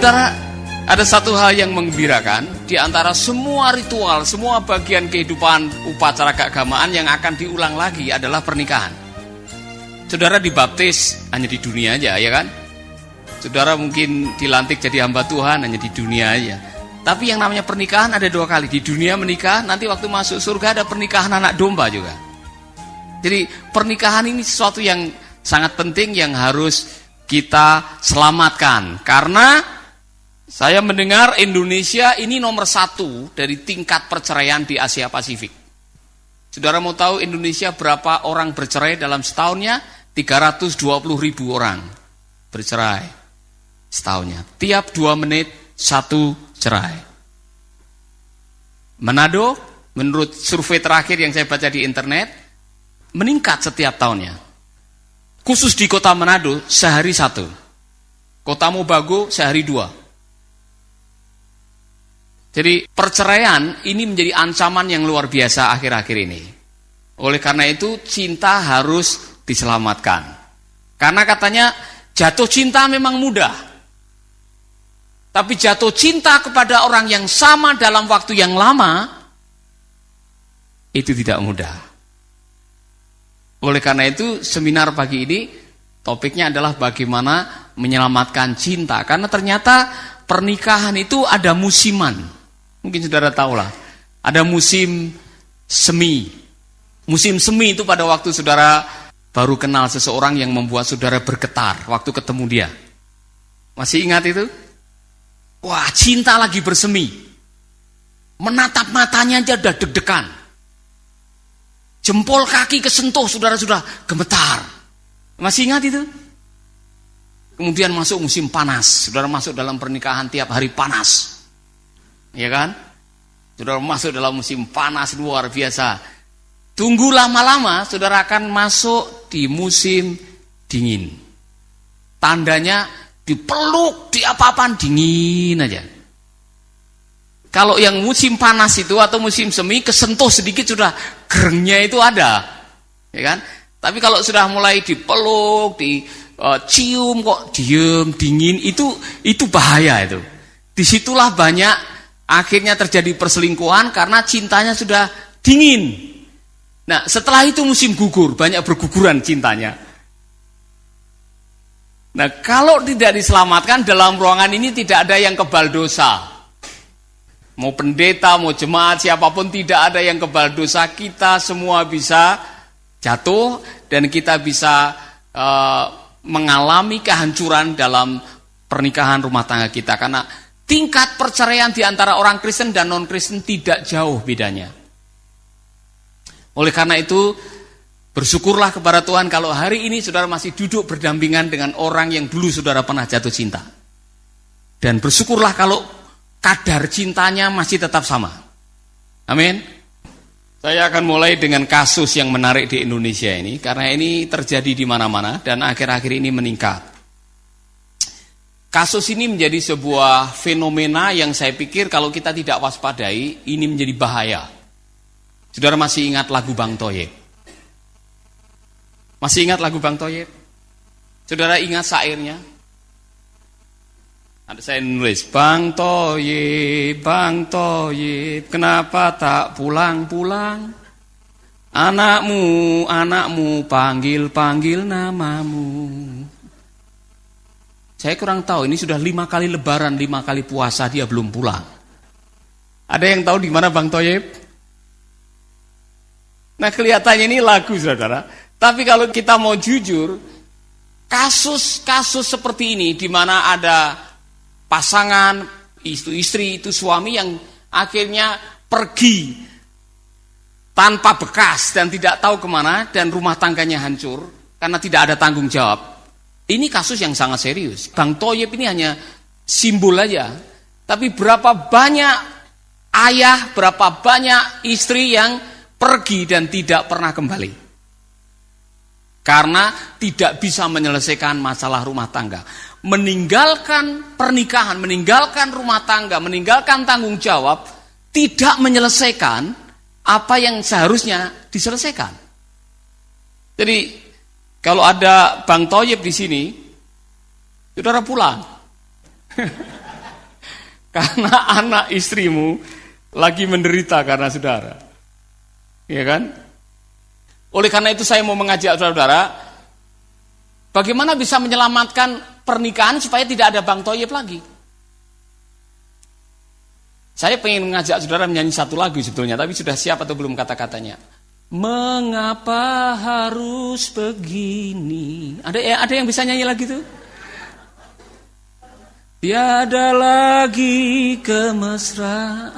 Saudara, ada satu hal yang menggembirakan di antara semua ritual, semua bagian kehidupan upacara keagamaan yang akan diulang lagi adalah pernikahan. Saudara dibaptis hanya di dunia aja, ya kan? Saudara mungkin dilantik jadi hamba Tuhan hanya di dunia aja. Tapi yang namanya pernikahan ada 2 kali. Di dunia menikah, nanti waktu masuk surga ada pernikahan anak domba juga. Jadi pernikahan ini sesuatu yang sangat penting yang harus kita selamatkan. Karena saya mendengar Indonesia ini nomor 1 dari tingkat perceraian di Asia Pasifik. Saudara mau tahu Indonesia berapa orang bercerai dalam setahunnya? 320.000 orang bercerai setahunnya. Tiap 2 menit 1 cerai. Manado, menurut survei terakhir yang saya baca di internet, meningkat setiap tahunnya. Khusus di kota Manado, sehari 1. Kota Mobago, sehari 2. Jadi perceraian ini menjadi ancaman yang luar biasa akhir-akhir ini. Oleh karena itu cinta harus diselamatkan. Karena katanya jatuh cinta memang mudah. Tapi jatuh cinta kepada orang yang sama dalam waktu yang lama itu tidak mudah. Oleh karena itu seminar pagi ini topiknya adalah bagaimana menyelamatkan cinta. Karena ternyata pernikahan itu ada musiman. Mungkin saudara tahulah, ada musim semi. Musim semi itu pada waktu saudara baru kenal seseorang yang membuat saudara bergetar waktu ketemu dia. Masih ingat itu? Wah, cinta lagi bersemi. Menatap matanya aja udah deg-degan. Jempol kaki kesentuh, saudara sudah gemetar. Masih ingat itu? Kemudian masuk musim panas. Saudara masuk dalam pernikahan tiap hari panas. Ya kan? Saudara masuk dalam musim panas luar biasa. Tunggu lama-lama, saudara akan masuk di musim dingin. Tandanya dipeluk, di apa-apaan dingin aja. Kalau yang musim panas itu atau musim semi, kesentuh sedikit sudah gerengnya itu ada. Ya kan? Tapi kalau sudah mulai dipeluk, dicium kok diem, dingin, itu bahaya itu. Disitulah banyak akhirnya terjadi perselingkuhan karena cintanya sudah dingin. Nah, setelah itu musim gugur, banyak berguguran cintanya. Nah, kalau tidak diselamatkan dalam ruangan ini tidak ada yang kebal dosa. Mau pendeta, mau jemaat, siapapun tidak ada yang kebal dosa. Kita semua bisa jatuh dan kita bisa mengalami kehancuran dalam pernikahan rumah tangga kita. Karena tingkat perceraian di antara orang Kristen dan non-Kristen tidak jauh bedanya. Oleh karena itu, bersyukurlah kepada Tuhan kalau hari ini saudara masih duduk berdampingan dengan orang yang dulu saudara pernah jatuh cinta. Dan bersyukurlah kalau kadar cintanya masih tetap sama. Amin. Saya akan mulai dengan kasus yang menarik di Indonesia ini, karena ini terjadi di mana-mana dan akhir-akhir ini meningkat. Kasus ini menjadi sebuah fenomena yang saya pikir kalau kita tidak waspadai, ini menjadi bahaya. Saudara masih ingat lagu Bang Thoyib? Masih ingat lagu Bang Thoyib? Saudara ingat syairnya? Ada saya nulis, Bang Thoyib, kenapa tak pulang-pulang? Anakmu, panggil namamu. Saya kurang tahu, ini sudah 5 kali lebaran, 5 kali puasa, dia belum pulang. Ada yang tahu di mana Bang Thoyib? Nah, kelihatannya ini lagu, saudara. Tapi kalau kita mau jujur, kasus-kasus seperti ini di mana ada pasangan, istri itu suami yang akhirnya pergi tanpa bekas dan tidak tahu kemana dan rumah tangganya hancur karena tidak ada tanggung jawab. Ini kasus yang sangat serius. Bang Thoyib ini hanya simbol aja. Tapi berapa banyak ayah, berapa banyak istri yang pergi dan tidak pernah kembali. Karena tidak bisa menyelesaikan masalah rumah tangga. Meninggalkan pernikahan, meninggalkan rumah tangga, meninggalkan tanggung jawab, tidak menyelesaikan apa yang seharusnya diselesaikan. Jadi, kalau ada Bang Thoyib di sini, saudara pulang. Karena anak istrimu lagi menderita karena saudara. Ya kan? Oleh karena itu saya mau mengajak saudara, bagaimana bisa menyelamatkan pernikahan supaya tidak ada bang toyib lagi. Saya pengen mengajak saudara menyanyi satu lagu sebetulnya, tapi sudah siap atau belum kata-katanya? Mengapa harus begini? Ada yang bisa nyanyi lagi tuh? Tiada lagi kemesraan.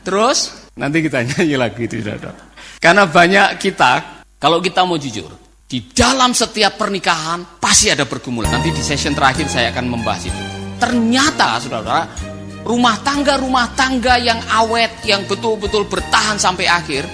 Terus nanti kita nyanyi lagi itu saudara. Karena banyak kita, kalau kita mau jujur, di dalam setiap pernikahan pasti ada pergumulan. Nanti di session terakhir saya akan membahas itu. Ternyata saudara, rumah tangga yang awet, yang betul-betul bertahan sampai akhir,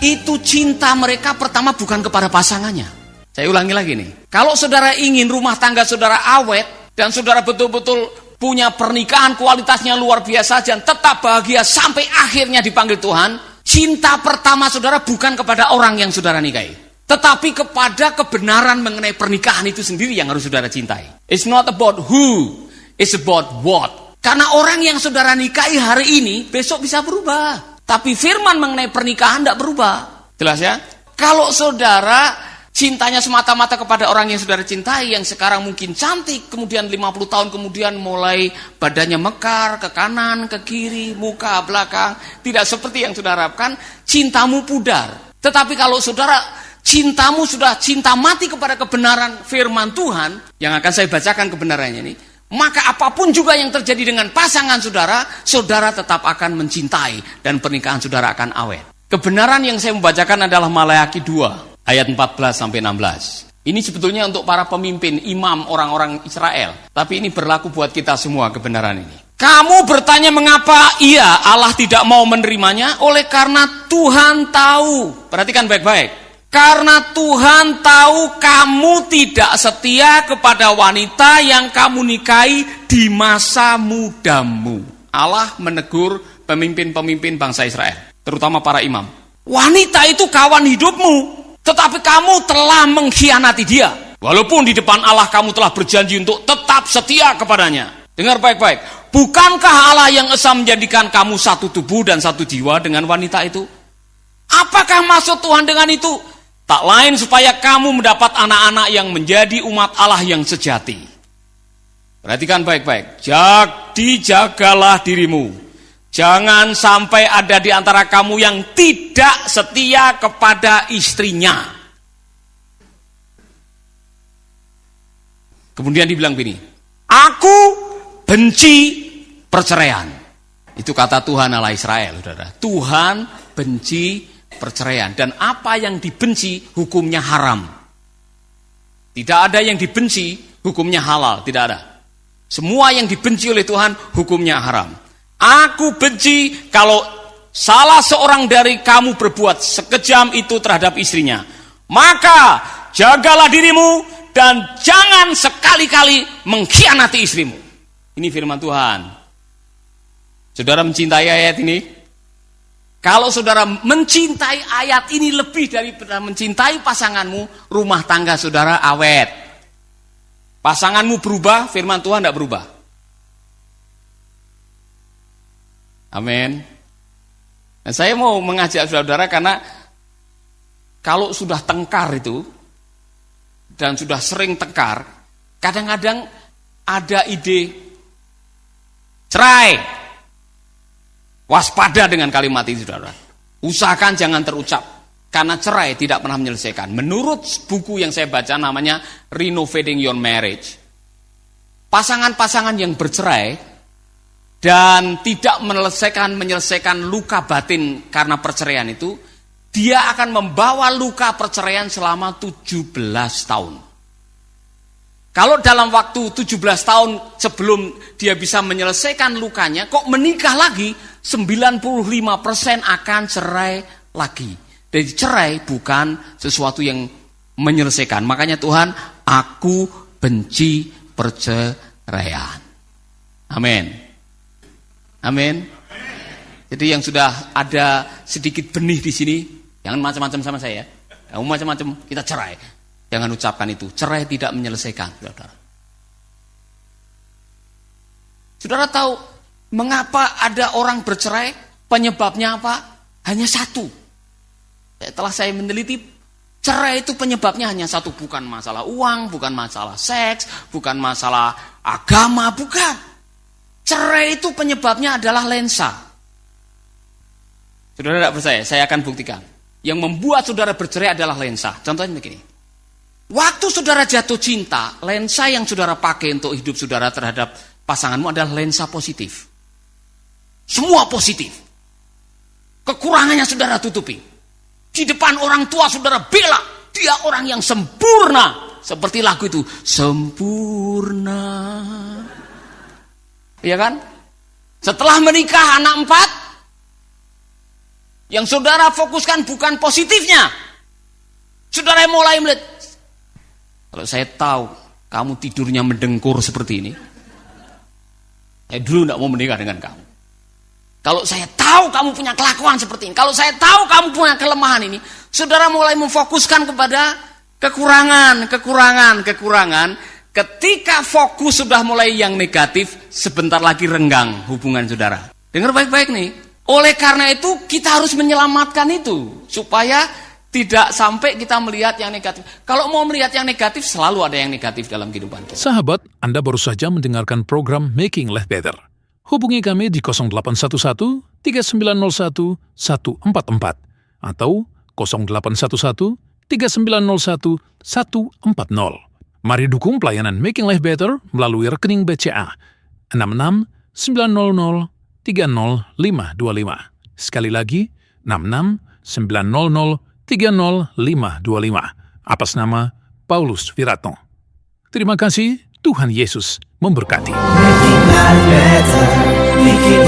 itu cinta mereka pertama bukan kepada pasangannya. Saya ulangi lagi nih. Kalau saudara ingin rumah tangga saudara awet, dan saudara betul-betul punya pernikahan kualitasnya luar biasa dan tetap bahagia sampai akhirnya dipanggil Tuhan, cinta pertama saudara bukan kepada orang yang saudara nikahi, tetapi kepada kebenaran mengenai pernikahan itu sendiri yang harus saudara cintai. It's not about who, it's about what. Karena orang yang saudara nikahi hari ini, besok bisa berubah. Tapi firman mengenai pernikahan tidak berubah. Jelas ya? Kalau saudara cintanya semata-mata kepada orang yang saudara cintai, yang sekarang mungkin cantik, kemudian 50 tahun kemudian mulai badannya mekar, ke kanan, ke kiri, muka, belakang, tidak seperti yang saudara harapkan, cintamu pudar. Tetapi kalau saudara cintamu sudah cinta mati kepada kebenaran firman Tuhan, yang akan saya bacakan kebenarannya ini, maka apapun juga yang terjadi dengan pasangan saudara, saudara tetap akan mencintai dan pernikahan saudara akan awet. Kebenaran yang saya membacakan adalah Maleakhi 2. Ayat 14 sampai 16. Ini sebetulnya untuk para pemimpin, imam, orang-orang Israel. Tapi ini berlaku buat kita semua kebenaran ini. Kamu bertanya mengapa iya Allah tidak mau menerimanya? Oleh karena Tuhan tahu. Perhatikan baik-baik. Karena Tuhan tahu kamu tidak setia kepada wanita yang kamu nikahi di masa mudamu. Allah menegur pemimpin-pemimpin bangsa Israel, terutama para imam. Wanita itu kawan hidupmu, tetapi kamu telah mengkhianati dia. Walaupun di depan Allah kamu telah berjanji untuk tetap setia kepadanya. Dengar baik-baik. Bukankah Allah yang esa menjadikan kamu satu tubuh dan satu jiwa dengan wanita itu? Apakah maksud Tuhan dengan itu? Tak lain supaya kamu mendapat anak-anak yang menjadi umat Allah yang sejati. Perhatikan baik-baik. Jagalah dirimu. Jangan sampai ada di antara kamu yang tidak setia kepada istrinya. Kemudian dibilang begini, aku benci perceraian. Itu kata Tuhan Allah Israel, saudara. Tuhan benci perceraian. Dan apa yang dibenci, hukumnya haram. Tidak ada yang dibenci, hukumnya halal. Tidak ada. Semua yang dibenci oleh Tuhan, hukumnya haram. Aku benci kalau salah seorang dari kamu berbuat sekejam itu terhadap istrinya. Maka jagalah dirimu dan jangan sekali-kali mengkhianati istrimu. Ini firman Tuhan. Saudara mencintai ayat ini? Kalau saudara mencintai ayat ini lebih daripada mencintai pasanganmu, rumah tangga saudara awet. Pasanganmu berubah, firman Tuhan tidak berubah. Amin. Nah, saya mau mengajak saudara karena kalau sudah tengkar itu dan sudah sering tengkar, kadang-kadang ada ide cerai. Waspada dengan kalimat itu, saudara. Usahakan jangan terucap karena cerai tidak pernah menyelesaikan. Menurut buku yang saya baca namanya Renovating Your Marriage, pasangan-pasangan yang bercerai dan tidak menyelesaikan luka batin karena perceraian itu, dia akan membawa luka perceraian selama 17 tahun. Kalau dalam waktu 17 tahun sebelum dia bisa menyelesaikan lukanya, kok menikah lagi, 95% akan cerai lagi. Jadi cerai bukan sesuatu yang menyelesaikan. Makanya Tuhan, aku benci perceraian. Amin. Amin. Jadi yang sudah ada sedikit benih di sini, jangan macam-macam sama saya. Kamu macam-macam, kita cerai. Jangan ucapkan itu. Cerai tidak menyelesaikan. Saudara tahu mengapa ada orang bercerai? Penyebabnya apa? Hanya satu. Setelah saya meneliti, cerai itu penyebabnya hanya satu. Bukan masalah uang, bukan masalah seks, bukan masalah agama, bukan. Cerai itu penyebabnya adalah lensa. Saudara tidak percaya? Saya akan buktikan. Yang membuat saudara bercerai adalah lensa. Contohnya begini. Waktu saudara jatuh cinta, lensa yang saudara pakai untuk hidup saudara terhadap pasanganmu adalah lensa positif. Semua positif. Kekurangannya saudara tutupi. Di depan orang tua saudara bela. Dia orang yang sempurna. Seperti lagu itu. Sempurna. Iya kan? Setelah menikah anak 4. Yang saudara fokuskan bukan positifnya. Saudara mulai melihat. Kalau saya tahu kamu tidurnya mendengkur seperti ini. Saya dulu tidak mau menikah dengan kamu. Kalau saya tahu kamu punya kelakuan seperti ini. Kalau saya tahu kamu punya kelemahan ini. Saudara mulai memfokuskan kepada kekurangan. Ketika fokus sudah mulai yang negatif, sebentar lagi renggang hubungan saudara. Dengar baik-baik nih. Oleh karena itu kita harus menyelamatkan itu. Supaya tidak sampai kita melihat yang negatif. Kalau mau melihat yang negatif, selalu ada yang negatif dalam kehidupan kita. Sahabat, Anda baru saja mendengarkan program Making Life Better. Hubungi kami di 0811-3901-144 atau 0811-3901-140. Mari dukung pelayanan Making Life Better melalui rekening BCA 6690300525. Sekali lagi, 6690300525 atas nama Paulus Wiratno. Terima kasih, Tuhan Yesus memberkati. Making life better, making